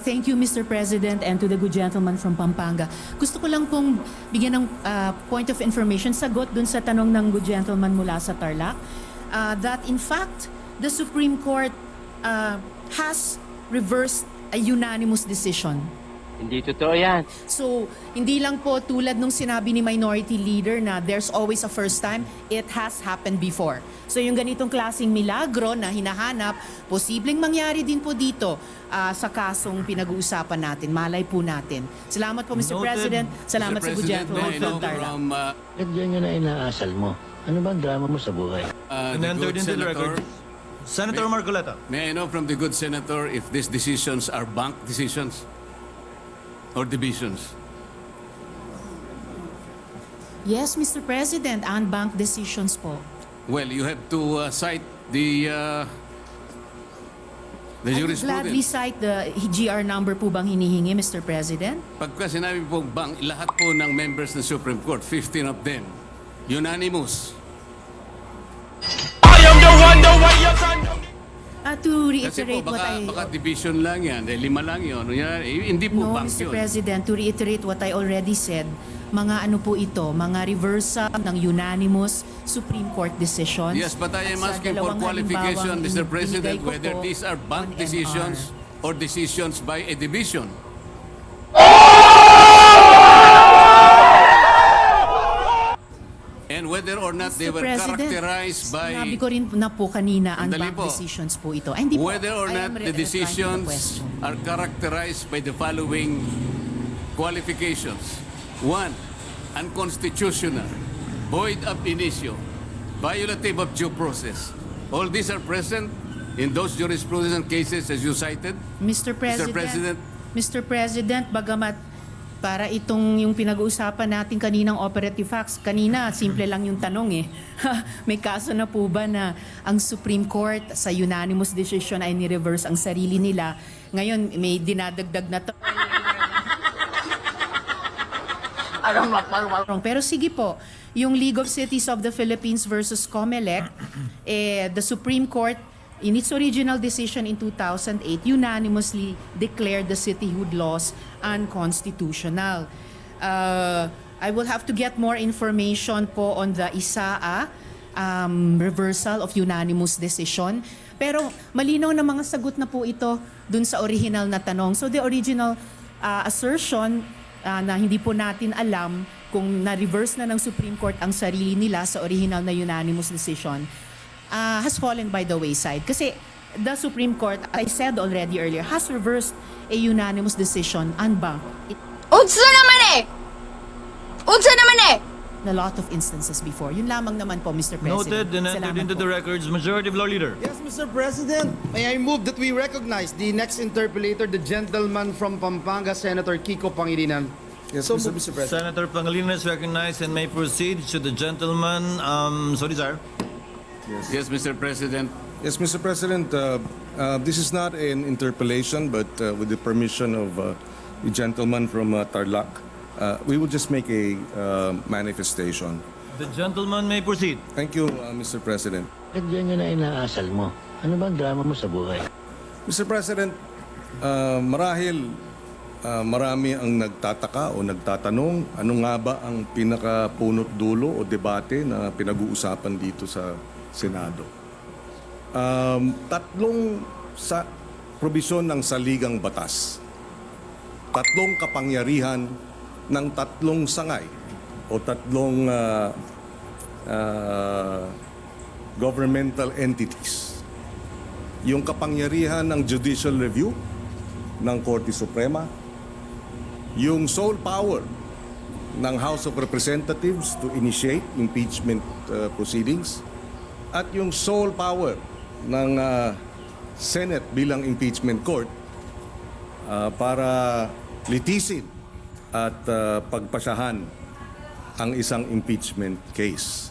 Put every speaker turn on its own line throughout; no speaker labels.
Thank you, Mr. President, and to the good gentleman from Pampanga. Gusto ko lang pong bigyan ng point of information, sagot dun sa tanong ng good gentleman mula sa Tarlac, that in fact, the Supreme Court has reversed a unanimous decision.
Hindi totoo yan.
So, hindi lang po tulad nung sinabi ni Minority Leader na there's always a first time, it has happened before. So, yung ganitong klaseng milagro na hinahanap, posibleng mangyari din po dito sa kasong pinag-uusapan natin. Malay po natin. Salamat po, Mr. President. Salamat sa good gentleman from Tarlac.
Yan na inaasal mo. Ano ba ang drama mo sa buhay?
Entered into the record. Senator Marcoleta.
May I know from the good senator if these decisions are bank decisions or divisions?
Yes, Mr. President, unbanked decisions po.
Well, you have to cite the
I would gladly
jurisprudence.
cite the GR number po bang hinihingi, Mr. President?
Pagka sinabi pong bank, lahat po ng members ng Supreme Court, 15 of them, unanimous.
To
Kasi
reiterate
po,
what I...
baka division lang yan, dahil 5 lang yun. Hindi po
No,
bank
Mr.
yun.
President, to reiterate what I already said, mga ano po ito, mga reversal ng unanimous Supreme Court decisions.
Yes, but I am
At sa
asking for
dalawang
qualification,
halimbawang
Mr.
binigay
President,
ko
whether
po
these are bank
on
decisions
MR.
or decisions by a division. And whether or not they
Mr.
were
President,
characterized by...
sinabi ko rin na po kanina,
Sandali
unbanked
po.
decisions po ito. Ay, hindi po.
Whether or
I
not
am
the
replying to
decisions
question.
are characterized by the following qualifications. 1, unconstitutional, void ab initio, violative of due process. All these are present in those jurisprudence cases as you cited.
Mr. President, Mr. President, bagamat para itong yung pinag-uusapan natin kaninang operative facts, kanina simple lang yung tanong eh. May kaso na po ba na ang Supreme Court sa unanimous decision ay ni-reverse ang sarili nila? Ngayon may dinadagdag na to. Pero sige po, yung League of Cities of the Philippines versus COMELEC, the Supreme Court in its original decision in 2008 unanimously declared the cityhood laws unconstitutional. I will have to get more information po on the ISAA reversal of unanimous decision. Pero malinaw na mga sagot na po ito dun sa original na tanong. So the original assertion na hindi po natin alam kung na-reverse na ng Supreme Court ang sarili nila sa original na unanimous decision has fallen by the wayside. Kasi the Supreme Court, I said already earlier, has reversed a unanimous decision unbanked
Utsa naman eh! Utsa naman eh!
in a lot of instances before. Yun lamang naman po, Mr. President.
Noted and entered
Salamat
into
po.
the records. Majority Floor Leader.
Yes, Mr. President. May I move that we recognize the next interpellator, the gentleman from Pampanga, Senator Kiko Pangilinan.
Yes,
So
Mr.
moved.
President.
Senator Pangilinan is recognized and may proceed. Should the gentleman so desire.
Yes, Mr. President.
Yes, Mr. President, this is not an interpellation, but with the permission of the gentleman from Tarlac, we will just make a manifestation.
The gentleman may proceed.
Thank you, Mr. President.
Yan na inaasal mo. Ano ba ang drama mo sa buhay?
Mr. President, marahil marami ang nagtataka o nagtatanong ano nga ba ang pinakapunot dulo o debate na pinag-uusapan dito sa Senado. Tatlong sa probisyon ng saligang batas. Tatlong kapangyarihan ng tatlong sangay o tatlong governmental entities. Yung kapangyarihan ng judicial review ng Korte Suprema, yung sole power ng House of Representatives to initiate impeachment proceedings, at yung sole power ng Senate bilang impeachment court para litisin at pagpasahan ang isang impeachment case.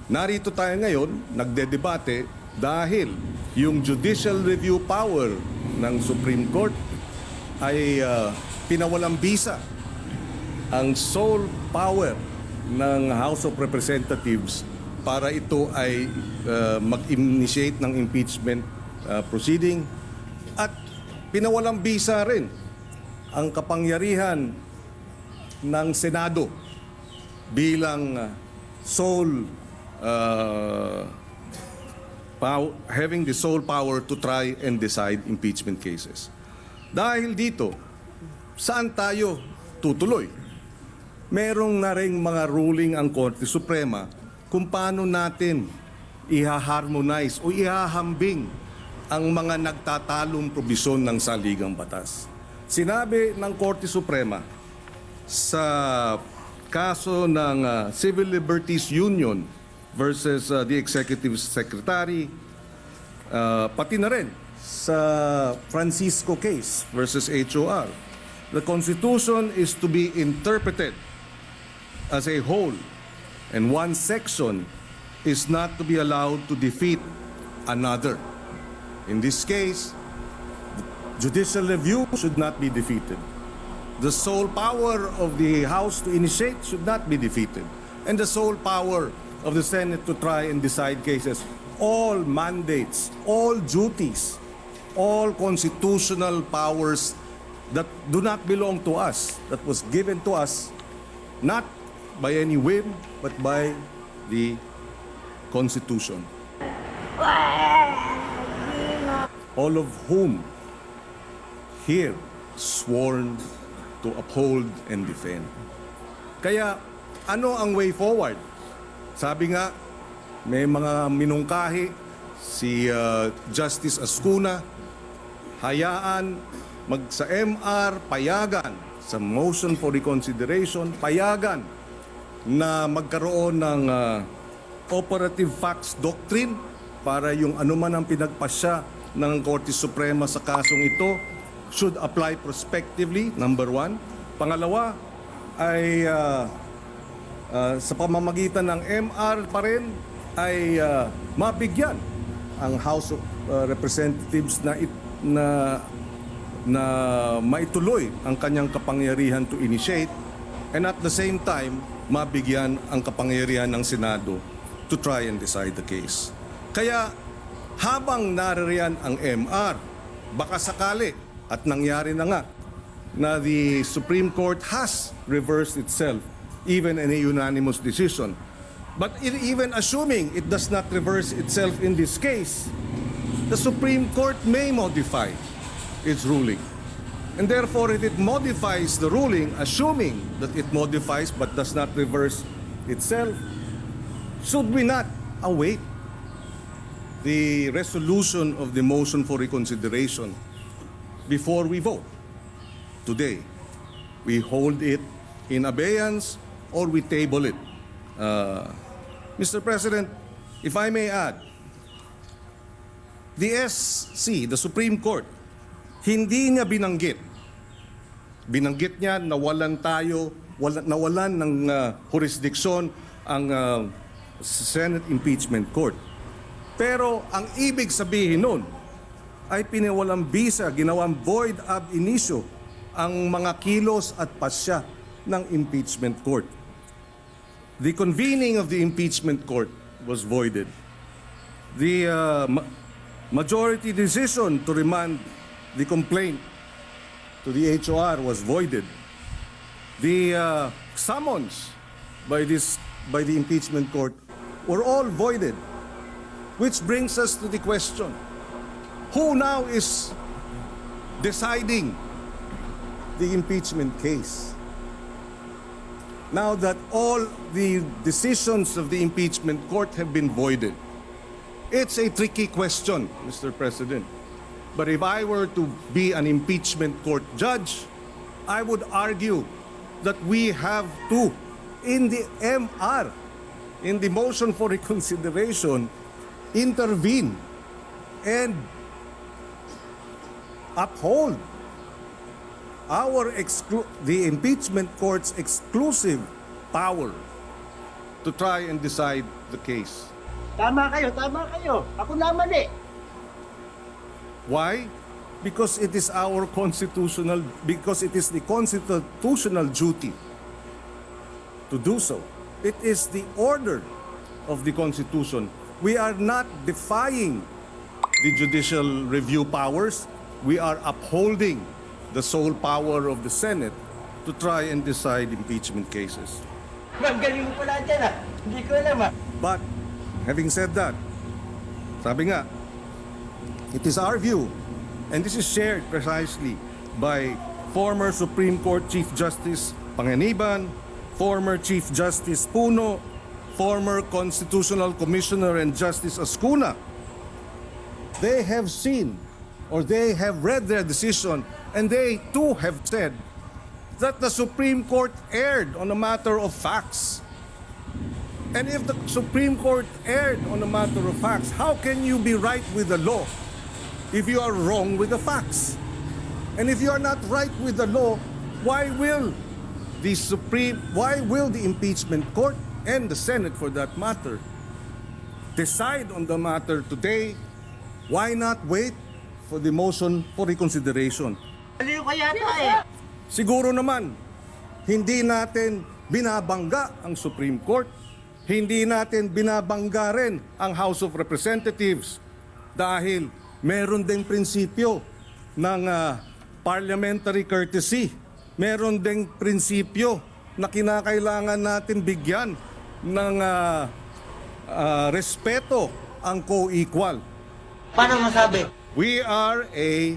Narito tayo ngayon, nagdedebate dahil yung judicial review power ng Supreme Court ay pinawalang bisa. Ang sole power ng House of Representatives para ito ay mag-initiate ng impeachment proceeding at pinawalang bisa rin ang kapangyarihan ng Senado bilang sole having the sole power to try and decide impeachment cases. Dahil dito, saan tayo tutuloy? Merong na ring mga ruling ang Korte Suprema kung paano natin iha-harmonize o ihahambing ang mga nagtatalong probisyon ng saligang batas. Sinabi ng Korte Suprema sa kaso ng Civil Liberties Union versus the Executive Secretary, pati na rin sa Francisco case versus HOR, the Constitution is to be interpreted as a whole, and one section is not to be allowed to defeat another. In this case, judicial review should not be defeated. The sole power of the House to initiate should not be defeated. And the sole power of the Senate to try and decide cases. All mandates, all duties, all constitutional powers that do not belong to us, that was given to us not by any whim, but by the Constitution. All of whom here sworn to uphold and defend. Kaya ano ang way forward? Sabi nga, may mga minungkahi si Justice Ascuna, hayaan sa MR, payagan sa motion for reconsideration, payagan na magkaroon ng operative facts doctrine para yung anuman ang pinagpasya ng Korte Suprema sa kasong ito should apply prospectively, number one. Pangalawa ay sa pamamagitan ng MR pa rin ay mabigyan ang House of Representatives na maituloy ang kanyang kapangyarihan to initiate, and at the same time mabigyan ang kapangyarihan ng Senado to try and decide the case. Kaya habang naririyan ang MR, baka sakali, at nangyari na nga, na the Supreme Court has reversed itself even in a unanimous decision. But even assuming it does not reverse itself in this case, the Supreme Court may modify its ruling. And therefore, if it modifies the ruling, assuming that it modifies but does not reverse itself, should we not await the resolution of the motion for reconsideration before we vote? Today, we hold it in abeyance or we table it. Mr. President, if I may add, the SC, the Supreme Court, hindi niya binanggit. Binanggit niya na nawalan ng jurisdiksyon ang Senate Impeachment Court. Pero ang ibig sabihin nun ay pinawalang bisa, ginawang void ab initio ang mga kilos at pasya ng impeachment court. The convening of the impeachment court was voided. The majority decision to remand the complaint to the HOR was voided. The summons by the impeachment court were all voided. Which brings us to the question, who now is deciding the impeachment case? Now that all the decisions of the impeachment court have been voided. It's a tricky question, Mr. President. But if I were to be an impeachment court judge, I would argue that we have to, in the MR, in the motion for reconsideration, intervene and uphold the impeachment court's exclusive power to try and decide the case.
Tama kayo. Ako naman eh.
Why? Because it is because it is the constitutional duty to do so. It is the order of the Constitution. We are not defying the judicial review powers. we are upholding the sole power of the Senate to try and decide impeachment cases.
Magaling mo pala dyan ah. Hindi ko alam ah.
But, having said that, sabi nga, it is our view, and this is shared precisely by former Supreme Court Chief Justice Panganiban, former Chief Justice Puno, former Constitutional Commissioner and Justice Ascuna. They have seen, or they have read their decision, and they too have said that the Supreme Court erred on a matter of facts. And if the Supreme Court erred on a matter of facts, how can you be right with the law if you are wrong with the facts? And if you are not right with the law, why will the impeachment court and the Senate for that matter decide on the matter today? Why not wait for the motion for reconsideration?
Aliw ka yata eh.
Siguro naman, hindi natin binabangga ang Supreme Court, hindi natin binabangga rin ang House of Representatives dahil meron ding prinsipyo ng parliamentary courtesy, meron ding prinsipyo na kinakailangan natin bigyan ng respeto ang co-equal.
Paano masabi?
We are a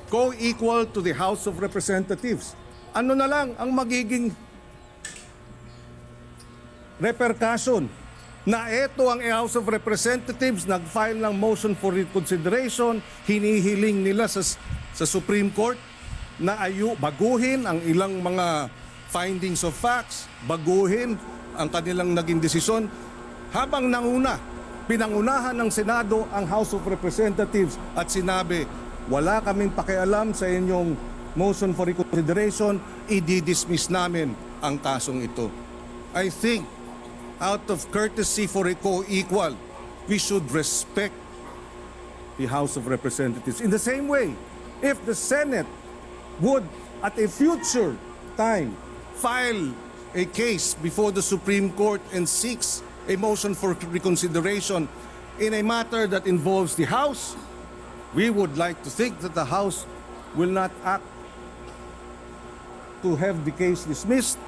co-equal to the House of Representatives. Ano na lang ang magiging repercussion na ito ang House of Representatives nag-file ng motion for reconsideration, hinihiling nila sa Supreme Court na baguhin ang ilang mga findings of facts, baguhin ang kanilang naging desisyon habang pinangunahan ng Senado ang House of Representatives at sinabi, wala kaming pakialam sa inyong motion for reconsideration, i-dismiss namin ang kasong ito. I think, out of courtesy for a co-equal, we should respect the House of Representatives. In the same way, if the Senate would, at a future time, file a case before the Supreme Court and seeks a motion for reconsideration in a matter that involves the House, we would like to think that the House will not act to have the case dismissed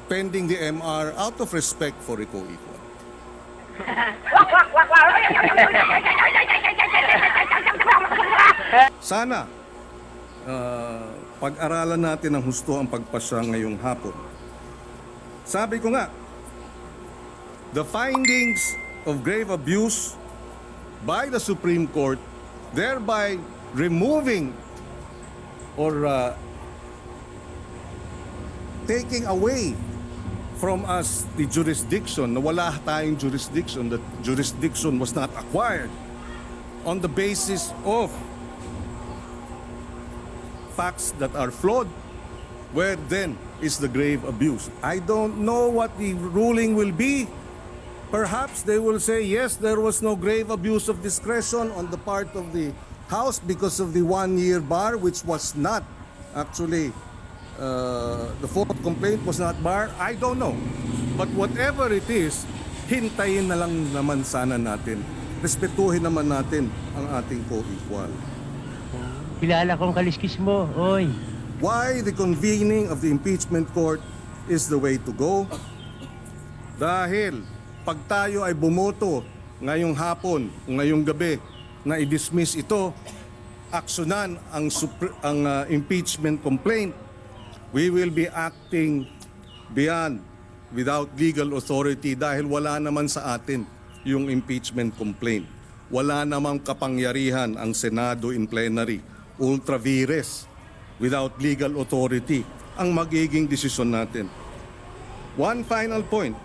pending the MR out of respect for a co-equal. Sana pag-aralan natin ng husto ang pagpasya ngayong hapon. Sabi ko nga, the findings of grave abuse by the Supreme Court, thereby removing or taking away from us the jurisdiction, na wala tayong jurisdiction, that jurisdiction was not acquired on the basis of facts that are flawed, where then is the grave abuse? I don't know what the ruling will be. Perhaps they will say, yes, there was no grave abuse of discretion on the part of the House because of the 1-year bar, which was not actually, the fourth complaint was not bar. I don't know. But whatever it is, hintayin na lang naman sana natin. Respetuhin naman natin ang ating co-equal.
Kilala kong kaliskis mo, oy.
Why the convening of the impeachment court is the way to go? Dahil pag tayo ay bumoto ngayong hapon, ngayong gabi, na i-dismiss ito, aksyonan ang impeachment complaint, we will be acting without legal authority dahil wala naman sa atin yung impeachment complaint. Wala namang kapangyarihan ang Senado in plenary, ultra vires, without legal authority, ang magiging desisyon natin. One final point.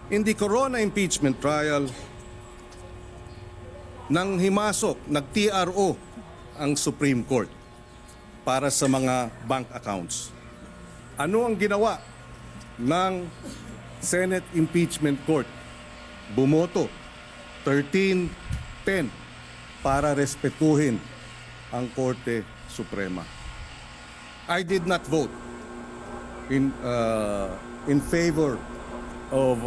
In the Corona impeachment trial, nang himasok, nag-TRO ang Supreme Court para sa mga bank accounts. Ano ang ginawa ng Senate Impeachment Court? Bumoto 13-10 para respetuhin ang Korte Suprema. I did not vote in favor of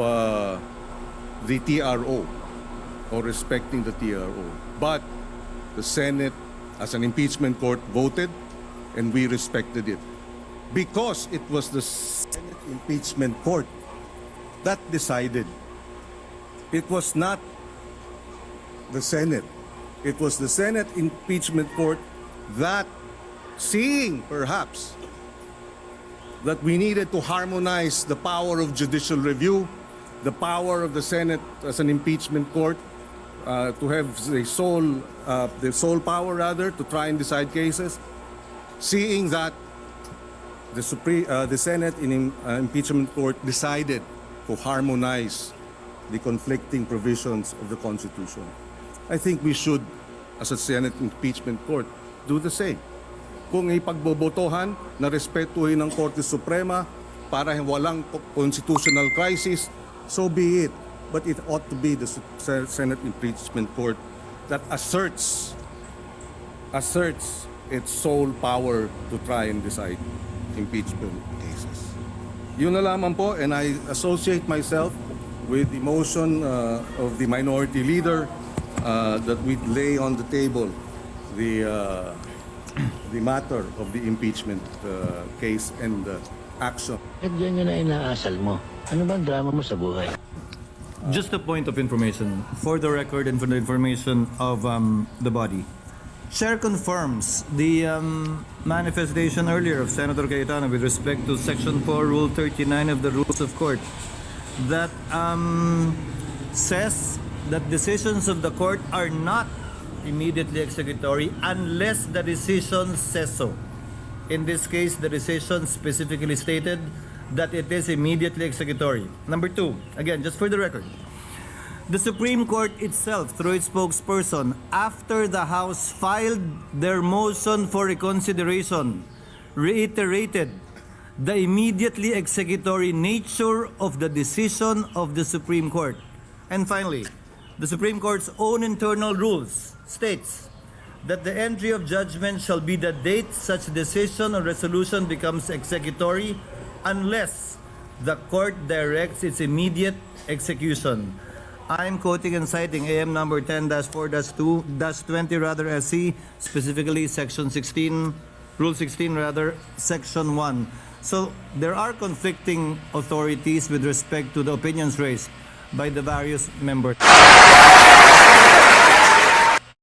the TRO or respecting the TRO. But the Senate as an impeachment court, voted, and we respected it. Because it was the Senate impeachment court that decided. It was not the Senate. It was the Senate impeachment court that, seeing perhaps that we needed to harmonize the power of judicial review, the power of the Senate as an impeachment court, to have the sole power rather to try and decide cases, seeing that the Senate impeachment court decided to harmonize the conflicting provisions of the Constitution. I think we should, as a Senate impeachment court, do the same. Kung ipagbobotohan na respetuhin ng Korte Suprema para walang constitutional crisis, so be it. But it ought to be the Senate impeachment court that asserts its sole power to try and decide impeachment cases. Yun na lamang po, and I associate myself with the motion of the minority leader that we lay on the table the matter of the impeachment case and action.
At ganyan na inaasal mo. Ano bang drama mo sa buhay?
Just a point of information for the record and for the information of the body. Chair confirms the manifestation earlier of Senator Cayetano with respect to Section 4, Rule 39 of the Rules of Court that says that decisions of the court are not immediately executory unless the decision says so. In this case, the decision specifically stated that it is immediately executory. Number two, again, just for the record, the Supreme Court itself, through its spokesperson, after the House filed their motion for reconsideration, reiterated the immediately executory nature of the decision of the Supreme Court. And finally, the Supreme Court's own internal rules states that the entry of judgment shall be the date such decision or resolution becomes executory unless the court directs its immediate execution. I'm quoting and citing AM number 10-4-2-20 SC, specifically Section 16, Rule 16 Section 1. So there are conflicting authorities with respect to the opinions raised by the various members.